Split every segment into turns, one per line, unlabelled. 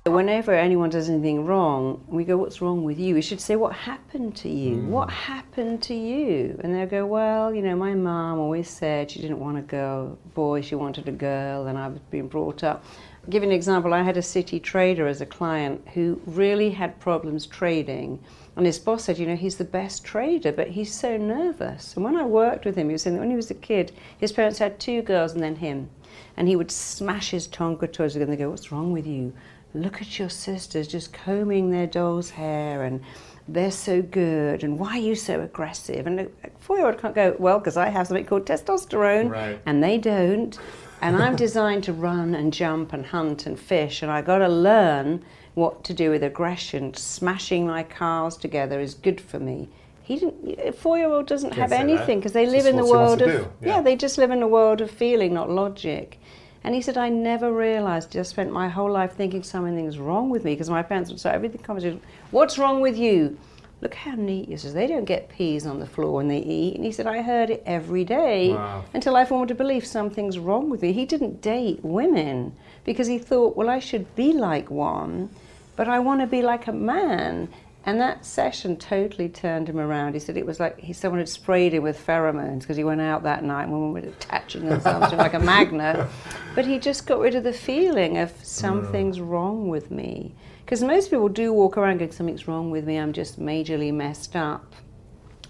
Whenever anyone does anything wrong, we go, what's wrong with you? We should say, what happened to you? What happened to you? And they'll go, well, you know, my mom always said she didn't want a boy, she wanted a girl, and I've been brought up. I'll give you an example. I had a city trader as a client who really had problems trading. And his boss said, you know, he's the best trader, but he's so nervous. And when I worked with him, he was saying that when he was a kid, his parents had 2 girls and then him. And he would smash his Tonka toys and they go, what's wrong with you? Look at your sisters just combing their doll's hair and they're so good and why are you so aggressive? And a 4-year-old can't go, well, because I have something called testosterone,
right,
and they don't. And I'm designed to run and jump and hunt and fish, and I got to learn what to do with aggression. Smashing my cars together is good for me. He didn't. A 4-year-old doesn't have anything because they live in the world of they just live in a world of feeling, not logic. And he said, I never realized, I spent my whole life thinking something's wrong with me because my parents would say everything conversation, what's wrong with you? Look how neat you. Says they don't get peas on the floor when they eat. And he said, I heard it every day until I formed a belief something's wrong with me. He didn't date women because he thought, well, I should be like one, but I want to be like a man. And that session totally turned him around. He said it was like someone had sprayed him with pheromones because he went out that night and women were attaching themselves to him like a magnet. But he just got rid of the feeling of something's wrong with me. Because most people do walk around going, something's wrong with me, I'm just majorly messed up.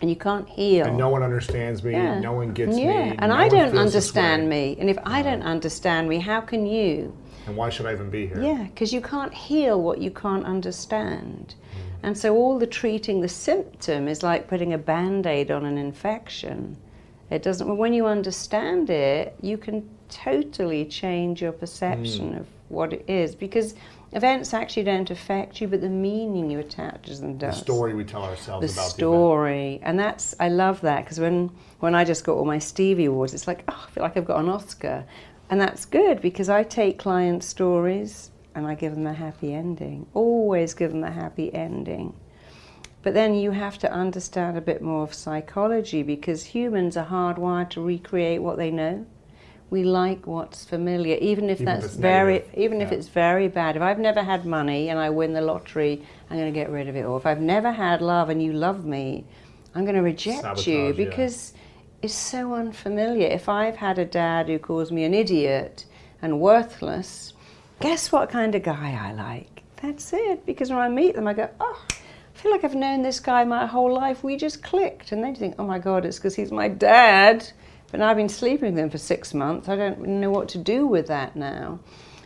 And you can't heal.
And no one understands me, no one gets me.
And I don't understand me. And if I don't understand me, how can you?
And why should I even be here?
Yeah, because you can't heal what you can't understand. And so all the treating the symptom is like putting a Band-Aid on an infection. It doesn't, when you understand it, you can totally change your perception of what it is, because events actually don't affect you, but the meaning you attach to them does.
The story we tell ourselves about
the story. And that's, I love that, because when I just got all my Stevie Awards, it's like, oh, I feel like I've got an Oscar. And that's good, because I take client stories and I give them a happy ending. Always give them a happy ending. But then you have to understand a bit more of psychology, because humans are hardwired to recreate what they know. We like what's familiar, even if it's very bad. If I've never had money and I win the lottery, I'm going to get rid of it. Or if I've never had love and you love me, I'm going to reject you because it's so unfamiliar. If I've had a dad who calls me an idiot and worthless, guess what kind of guy I like? That's it. Because when I meet them, I go, oh, I feel like I've known this guy my whole life. We just clicked. And they think, oh my God, it's because he's my dad. But I've been sleeping with him for 6 months. I don't know what to do with that now.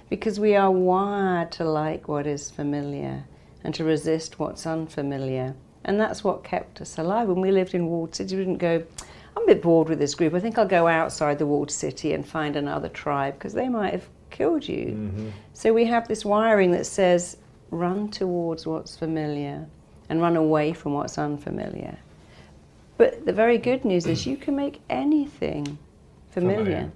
Because we are wired to like what is familiar and to resist what's unfamiliar. And that's what kept us alive. When we lived in walled cities, we didn't go, I'm a bit bored with this group. I think I'll go outside the walled city and find another tribe, because they might have killed you. Mm-hmm. So we have this wiring that says, run towards what's familiar and run away from what's unfamiliar. But the very good news is you can make anything familiar.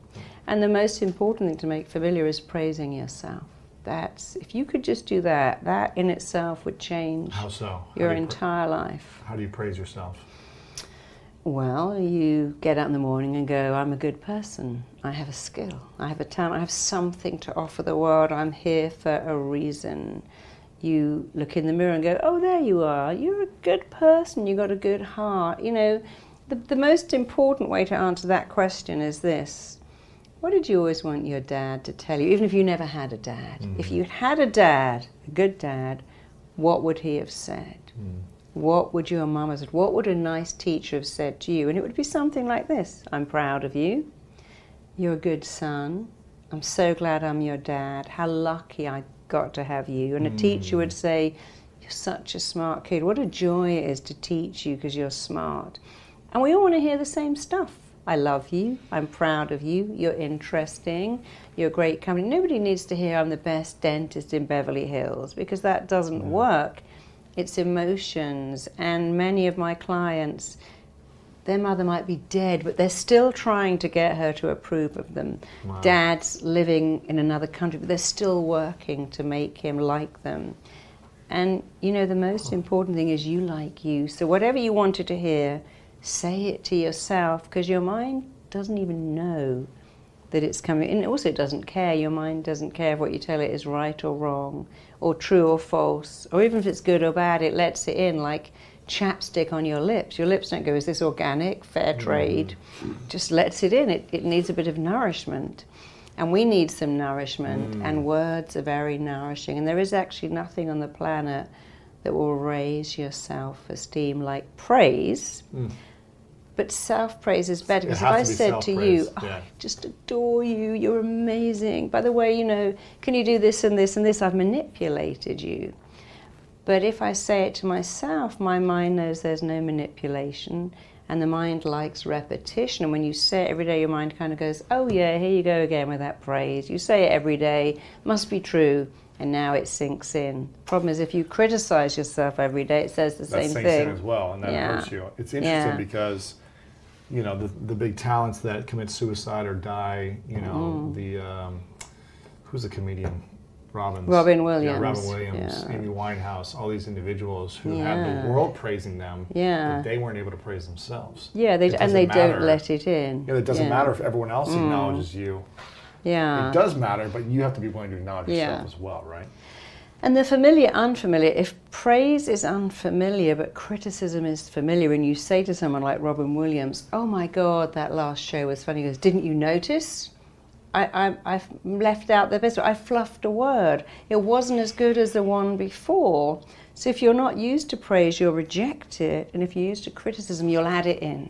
And the most important thing to make familiar is praising yourself. That's, if you could just do that, that in itself would change your entire life.
How do you praise yourself?
Well, you get up in the morning and go, I'm a good person. I have a skill. I have a talent. I have something to offer the world. I'm here for a reason. You look in the mirror and go, oh, there you are. You're a good person. You've got a good heart. You know, the most important way to answer that question is this. What did you always want your dad to tell you, even if you never had a dad? Mm. If you had a dad, a good dad, what would he have said? Mm. What would your mum have said? What would a nice teacher have said to you? And it would be something like this. I'm proud of you. You're a good son. I'm so glad I'm your dad. How lucky I got to have you. And a teacher would say, you're such a smart kid. What a joy it is to teach you because you're smart. And we all want to hear the same stuff. I love you. I'm proud of you. You're interesting. You're a great company. Nobody needs to hear I'm the best dentist in Beverly Hills, because that doesn't work. It's emotions. And many of my clients, their mother might be dead, but they're still trying to get her to approve of them. Wow. Dad's living in another country, but they're still working to make him like them. And, you know, the most important thing is you like you. So whatever you wanted to hear, say it to yourself, because your mind doesn't even know that it's coming. And also it doesn't care. Your mind doesn't care if what you tell it is right or wrong, or true or false, or even if it's good or bad, it lets it in like chapstick on your lips. Your lips don't go, is this organic, fair trade? Just lets it in. It needs a bit of nourishment. And we need some nourishment, and words are very nourishing. And there is actually nothing on the planet that will raise your self-esteem like praise. But self-praise is better, because if I said to you, oh, I just adore you, you're amazing. By the way, you know, can you do this and this and this? I've manipulated you. But if I say it to myself, my mind knows there's no manipulation, and the mind likes repetition. And when you say it every day, your mind kind of goes, oh yeah, here you go again with that praise. You say it every day, must be true, and now it sinks in. Problem is, if you criticize yourself every day, it says the same thing.
That sinks in as well, and that hurts you. It's interesting because, you know, the big talents that commit suicide or die, you know, who's the comedian? Robin Williams. Yeah, Robin Williams, Amy Winehouse, all these individuals who had the world praising them, but they weren't able to praise themselves.
Yeah, they don't let it in.
Yeah, it doesn't matter if everyone else acknowledges you.
Yeah.
It does matter, but you have to be willing to acknowledge yourself as well, right?
And the familiar, unfamiliar, if praise is unfamiliar but criticism is familiar, and you say to someone like Robin Williams, oh my God, that last show was funny, he goes, didn't you notice? I've left out the best, I fluffed a word. It wasn't as good as the one before. So if you're not used to praise, you'll reject it. And if you're used to criticism, you'll add it in.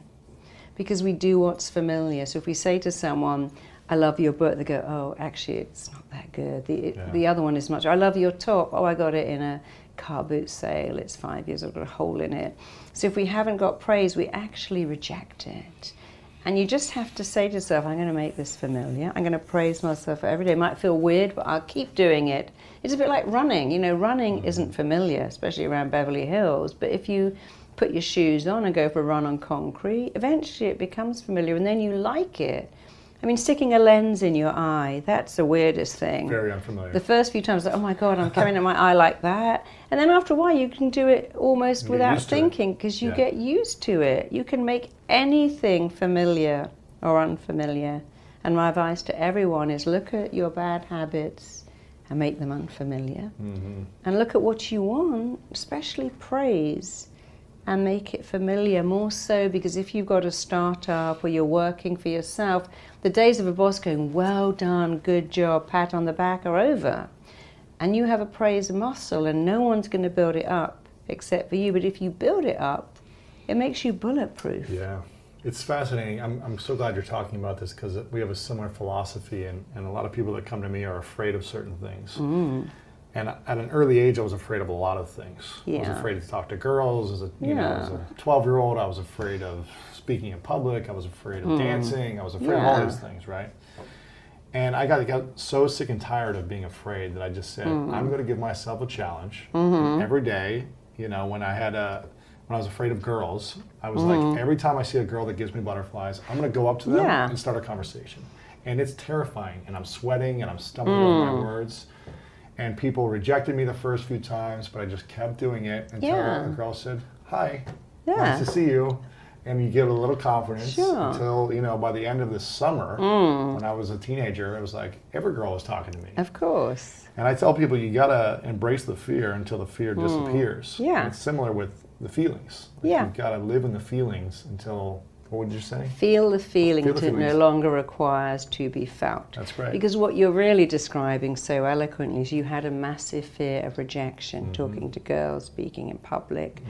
Because we do what's familiar. So if we say to someone, I love your book, they go, oh, actually, it's not that good. The other one is much, I love your top. Oh, I got it in a car boot sale. It's 5 years, I've got a hole in it. So if we haven't got praise, we actually reject it. And you just have to say to yourself, I'm going to make this familiar. I'm going to praise myself every day. It might feel weird, but I'll keep doing it. It's a bit like running. You know, running isn't familiar, especially around Beverly Hills. But if you put your shoes on and go for a run on concrete, eventually it becomes familiar, and then you like it. I mean, sticking a lens in your eye, that's the weirdest thing.
Very unfamiliar.
The first few times, like, oh my God, I'm carrying in my eye like that. And then after a while, you can do it almost without thinking, because you get used to it. You can make anything familiar or unfamiliar. And my advice to everyone is look at your bad habits and make them unfamiliar. And look at what you want, especially praise, and make it familiar, more so because if you've got a startup or you're working for yourself, the days of a boss going, well done, good job, pat on the back are over. And you have a praise muscle, and no one's going to build it up except for you. But if you build it up, it makes you bulletproof.
Yeah, it's fascinating. I'm so glad you're talking about this, because we have a similar philosophy, and a lot of people that come to me are afraid of certain things. And at an early age, I was afraid of a lot of things. I was afraid to talk to girls. As a 12-year-old, I was afraid of speaking in public. I was afraid of dancing. I was afraid of all these things, right? And I got so sick and tired of being afraid that I just said, I'm going to give myself a challenge. Every day, you know, when I was afraid of girls, I was like, every time I see a girl that gives me butterflies, I'm going to go up to them and start a conversation. And it's terrifying. And I'm sweating and I'm stumbling over my words. And people rejected me the first few times, but I just kept doing it until a girl said, hi, nice to see you. And you get a little confidence until, you know, by the end of the summer, when I was a teenager, it was like every girl was talking to me.
Of course.
And I tell people, you got to embrace the fear until the fear disappears.
Yeah.
And it's similar with the feelings. Like you've got to live in the feelings until... What would you say?
Feel the feeling until it no longer requires to be felt.
That's great.
Because what you're really describing so eloquently is you had a massive fear of rejection, talking to girls, speaking in public,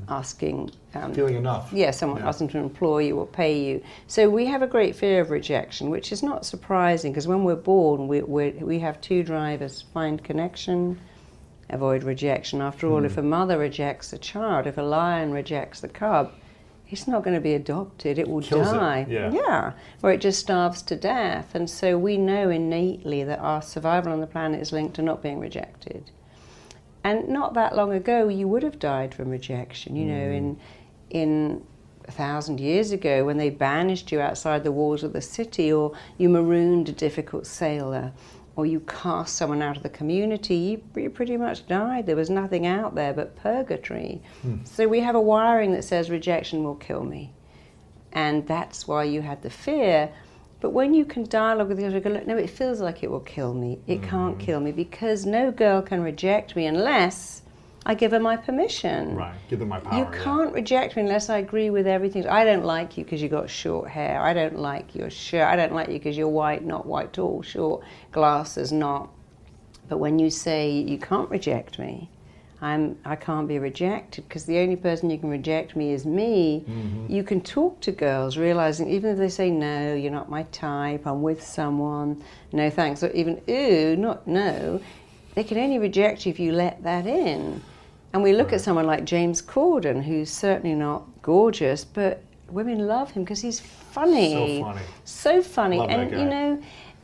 asking...
feeling enough.
Yeah, someone asking to employ you or pay you. So we have a great fear of rejection, which is not surprising, because when we're born, we have two drivers: find connection, avoid rejection. After all, if a mother rejects a child, if a lion rejects the cub, it's not going to be adopted, it will die. Or it just starves to death. And so we know innately that our survival on the planet is linked to not being rejected. And not that long ago, you would have died from rejection. You know, in 1,000 years ago, when they banished you outside the walls of the city, or you marooned a difficult sailor, or you cast someone out of the community, you pretty much died. There was nothing out there but purgatory. So we have a wiring that says rejection will kill me. And that's why you had the fear. But when you can dialogue with the other, go, look, no, it feels like it will kill me. It can't kill me, because no girl can reject me unless I give her my permission.
Right, give them my power.
You can't reject me unless I agree with everything. I don't like you because you got short hair. I don't like your shirt. I don't like you because you're white, not white, tall, short, glasses, not. But when you say you can't reject me, I can't be rejected, because the only person you can reject me is me. You can talk to girls realizing, even if they say, no, you're not my type, I'm with someone, no thanks, or even, ooh, not no, they can only reject you if you let that in. And we look at someone like James Corden, who's certainly not gorgeous, but women love him because he's funny.
So funny.
So funny.
Love
and,
that guy.
you know,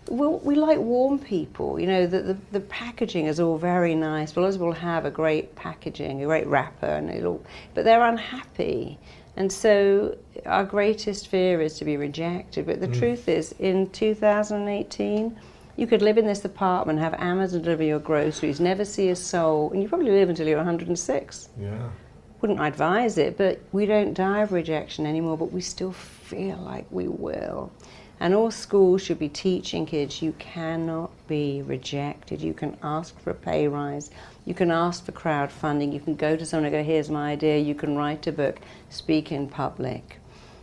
we like warm people. You know, the packaging is all very nice. But a lot of people have a great packaging, a great wrapper, and but they're unhappy. And so our greatest fear is to be rejected. But the truth is, in 2018, you could live in this apartment, have Amazon deliver your groceries, never see a soul, and you probably live until you're 106.
Yeah.
Wouldn't advise it, but we don't die of rejection anymore, but we still feel like we will. And all schools should be teaching kids, you cannot be rejected. You can ask for a pay rise, you can ask for crowdfunding, you can go to someone and go, here's my idea, you can write a book, speak in public.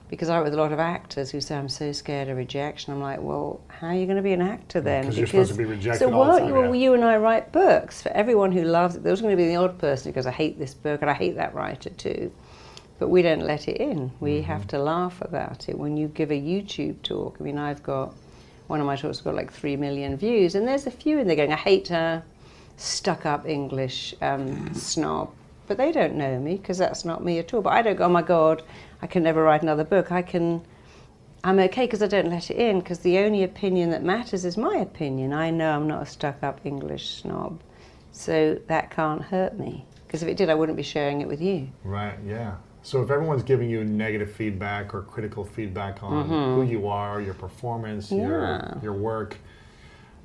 Because I work with a lot of actors who say, I'm so scared of rejection. I'm like, well, how are you going to be an actor then?
Because you're supposed to be rejected
so
all the time.
So you and I write books. For everyone who loves it, there's going to be the odd person who goes, I hate this book, and I hate that writer too. But we don't let it in. We have to laugh about it. When you give a YouTube talk, I mean, one of my talks got like 3 million views, and there's a few in there going, I hate her, stuck-up English snob. But they don't know me, because that's not me at all. But I don't go, oh my God, I can never write another book. I'm okay because I don't let it in, because the only opinion that matters is my opinion. I know I'm not a stuck-up English snob, so that can't hurt me. Because if it did, I wouldn't be sharing it with you.
Right, yeah. So if everyone's giving you negative feedback or critical feedback on who you are, your performance, your work,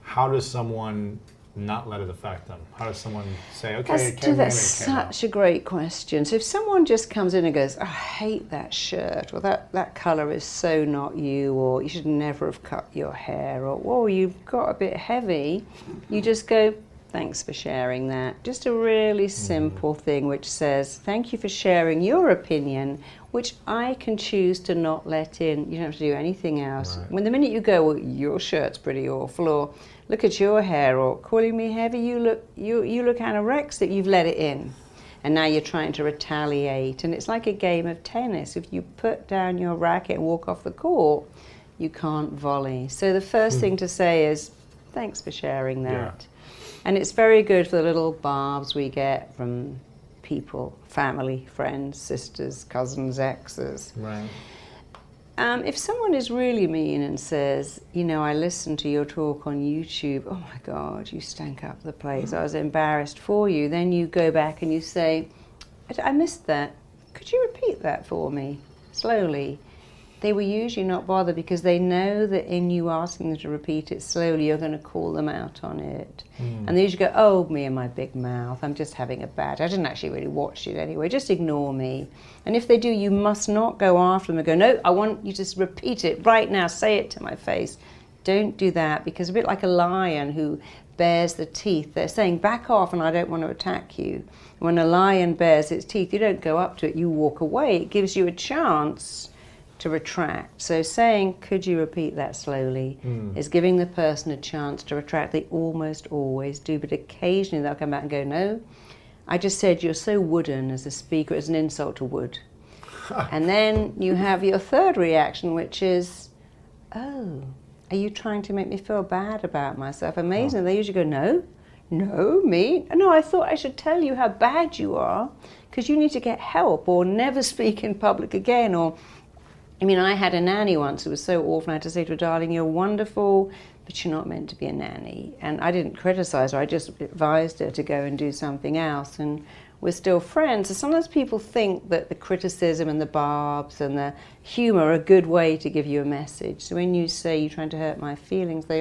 how does someone not let it affect them? How does someone say, okay, it came in,
That's such a great question. So if someone just comes in and goes, oh, I hate that shirt, or that colour is so not you, or you should never have cut your hair, or whoa, you've got a bit heavy, you just go, thanks for sharing that. Just a really simple thing which says, thank you for sharing your opinion, which I can choose to not let in. You don't have to do anything else.
Right.
When the minute you go, well, your shirt's pretty awful, or look at your hair, or calling me heavy, you look anorexic, you've let it in. And now you're trying to retaliate. And it's like a game of tennis. If you put down your racket and walk off the court, you can't volley. So the first thing to say is, thanks for sharing that.
Yeah.
And it's very good for the little barbs we get from people, family, friends, sisters, cousins, exes.
Right.
If someone is really mean and says, you know, I listened to your talk on YouTube, oh my God, you stank up the place, I was embarrassed for you, then you go back and you say, I missed that. Could you repeat that for me, slowly? They will usually not bother, because they know that in you asking them to repeat it slowly, you're going to call them out on it. And they usually go, oh, me and my big mouth, I'm just having a bad, I didn't actually really watch it anyway, just ignore me. And if they do, you must not go after them and go, no, I want you to repeat it right now, say it to my face. Don't do that, because a bit like a lion who bares the teeth, they're saying, back off and I don't want to attack you. When a lion bares its teeth, you don't go up to it, you walk away. It gives you a chance to retract. So saying, could you repeat that slowly, is giving the person a chance to retract. They almost always do, but occasionally they'll come back and go, no, I just said you're so wooden as a speaker, it's an insult to wood. And then you have your third reaction, which is, oh, are you trying to make me feel bad about myself? Amazing. They usually go, no, me? No, I thought I should tell you how bad you are, because you need to get help, or never speak in public again, or I mean, I had a nanny once who was so awful, I had to say to her, darling, you're wonderful, but you're not meant to be a nanny. And I didn't criticize her, I just advised her to go and do something else. And we're still friends. So sometimes people think that the criticism and the barbs and the humor are a good way to give you a message. So when you say you're trying to hurt my feelings, they